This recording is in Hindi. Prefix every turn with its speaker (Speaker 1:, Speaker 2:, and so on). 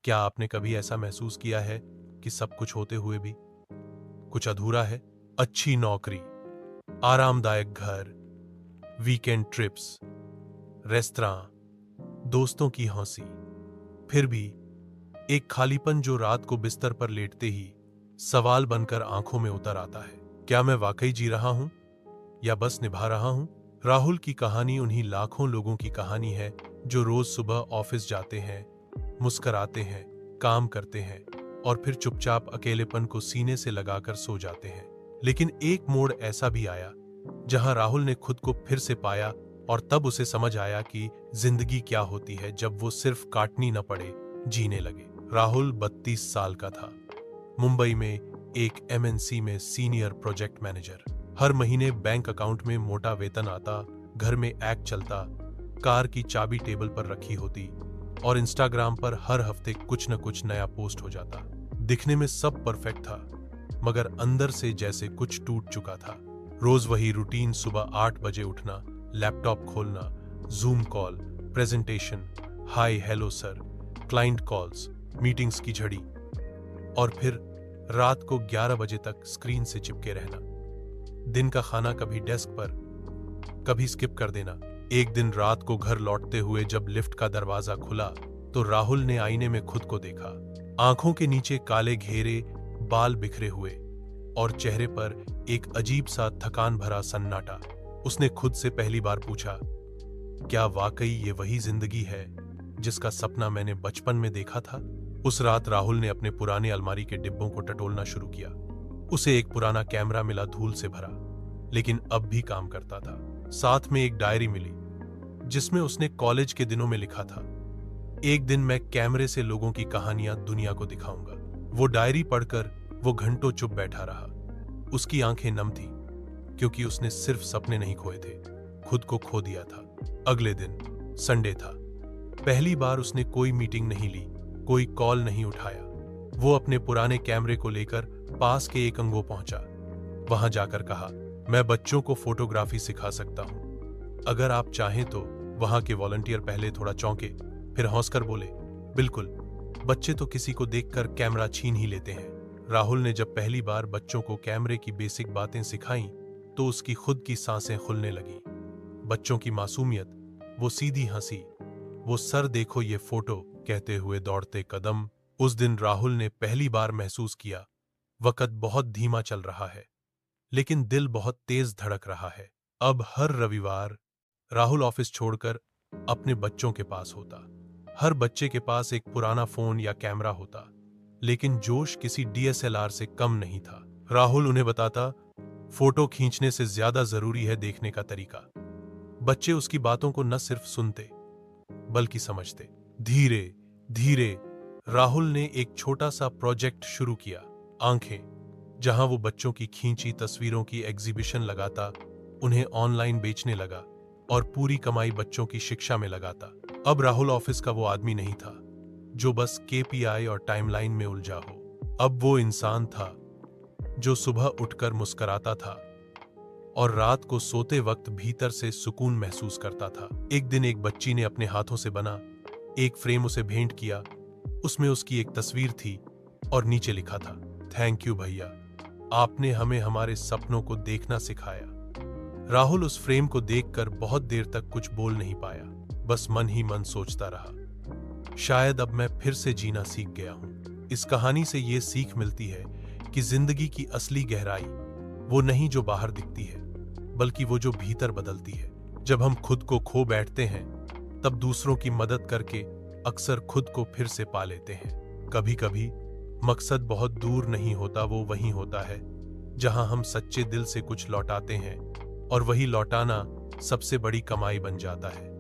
Speaker 1: क्या आपने कभी ऐसा महसूस किया है कि सब कुछ होते हुए भी कुछ अधूरा है? अच्छी नौकरी, आरामदायक घर, वीकेंड ट्रिप्स, रेस्तरां, दोस्तों की हंसी, फिर भी एक खालीपन जो रात को बिस्तर पर लेटते ही सवाल बनकर आंखों में उतर आता है। क्या मैं वाकई जी रहा हूं या बस निभा रहा हूं? राहुल की कहानी उन्हीं लाखों लोगों की कहानी है जो रोज सुबह ऑफिस जाते हैं, मुस्कुराते हैं, काम करते हैं और फिर चुपचाप अकेलेपन को सीने से लगाकर सो जाते हैं। लेकिन एक मोड़ ऐसा भी आया जहां राहुल ने खुद को फिर से पाया और तब उसे समझ आया कि जिंदगी क्या होती है जब वो सिर्फ काटनी न पड़े, जीने लगे। राहुल 32 साल का था, मुंबई में एक एमएनसी में सीनियर प्रोजेक्ट मैनेजर। हर महीने बैंक अकाउंट में मोटा वेतन आता, घर में एक्ट चलता, कार की चाबी टेबल पर रखी होती और इंस्टाग्राम पर हर हफ्ते कुछ न कुछ नया पोस्ट हो जाता। दिखने में सब परफेक्ट था, मगर अंदर से जैसे कुछ टूट चुका था। रोज वही रूटीन, सुबह 8 बजे उठना, लैपटॉप खोलना, zoom call, presentation, hi hello sir, client calls, meetings की झड़ी और फिर रात को 11 बजे तक स्क्रीन से चिपके रहना। दिन का खाना कभी डेस्क पर, कभी स्किप कर देना। एक दिन रात को घर लौटते हुए जब लिफ्ट का दरवाजा खुला तो राहुल ने आईने में खुद को देखा। आंखों के नीचे काले घेरे, बाल बिखरे हुए और चेहरे पर एक अजीब सा थकान भरा सन्नाटा। उसने खुद से पहली बार पूछा, क्या वाकई ये वही जिंदगी है जिसका सपना मैंने बचपन में देखा था? उस रात राहुल ने अपने पुराने अलमारी के डिब्बों को टटोलना शुरू किया। उसे एक पुराना कैमरा मिला, धूल से भरा, लेकिन अब भी काम करता था। साथ में एक डायरी मिली जिसमें उसने कॉलेज के दिनों में लिखा था, एक दिन मैं कैमरे से लोगों की कहानियां दुनिया को दिखाऊंगा। वो डायरी पढ़कर वो घंटों चुप बैठा रहा। उसकी आंखें नम थी क्योंकि उसने सिर्फ सपने नहीं खोए थे, खुद को खो दिया था। अगले दिन संडे था। पहली बार उसने कोई मीटिंग नहीं ली, कोई कॉल नहीं उठाया। वो अपने पुराने कैमरे को लेकर पास के एक अंगो पहुंचा। वहां जाकर कहा, मैं बच्चों को फोटोग्राफी सिखा सकता हूं, अगर आप चाहें तो। वहां के वॉलंटियर पहले थोड़ा चौंके, फिर हंसकर बोले, बिल्कुल, बच्चे तो किसी को देखकर कैमरा छीन ही लेते हैं। राहुल ने जब पहली बार बच्चों को कैमरे की बेसिक बातें सिखाईं तो उसकी खुद की सांसें खुलने लगीं। बच्चों की मासूमियत, वो सीधी हंसी, वो सर देखो ये फोटो कहते हुए दौड़ते कदम। उस दिन राहुल ने पहली बार महसूस किया, वक्त बहुत धीमा चल रहा है लेकिन दिल बहुत तेज धड़क रहा है। अब हर रविवार राहुल ऑफिस छोड़कर अपने बच्चों के पास होता। हर बच्चे के पास एक पुराना फोन या कैमरा होता, लेकिन जोश किसी डीएसएलआर से कम नहीं था। राहुल उन्हें बताता, फोटो खींचने से ज्यादा जरूरी है देखने का तरीका। बच्चे उसकी बातों को न सिर्फ सुनते बल्कि समझते। धीरे धीरे राहुल ने एक छोटा सा प्रोजेक्ट शुरू किया, आंखें, जहां वो बच्चों की खींची तस्वीरों की एग्जीबिशन लगाता, उन्हें ऑनलाइन बेचने लगा और पूरी कमाई बच्चों की शिक्षा में लगाता। अब राहुल ऑफिस का वो आदमी नहीं था जो बस केपीआई और टाइमलाइन में उलझा हो। अब वो इंसान था जो सुबह उठकर मुस्कुराता था और रात को सोते वक्त भीतर से सुकून महसूस करता था। एक दिन एक बच्ची ने अपने हाथों से बना एक फ्रेम उसे भेंट किया। उसमें उसकी एक तस्वीर थी और नीचे लिखा था, थैंक यू भैया, आपने हमें हमारे सपनों को देखना सिखाया। राहुल उस फ्रेम को देखकर बहुत देर तक कुछ बोल नहीं पाया, बस मन ही मन सोचता रहा, शायद अब मैं फिर से जीना सीख गया हूं। इस कहानी से ये सीख मिलती है कि जिंदगी की असली गहराई वो नहीं जो बाहर दिखती है, बल्कि वो जो भीतर बदलती है। जब हम खुद को खो बैठते हैं तब दूसरों की मदद करके अक्सर खुद को फिर से पा लेते हैं। कभी कभी मकसद बहुत दूर नहीं होता, वो वहीं होता है जहां हम सच्चे दिल से कुछ लौटाते हैं और वही लौटाना सबसे बड़ी कमाई बन जाता है।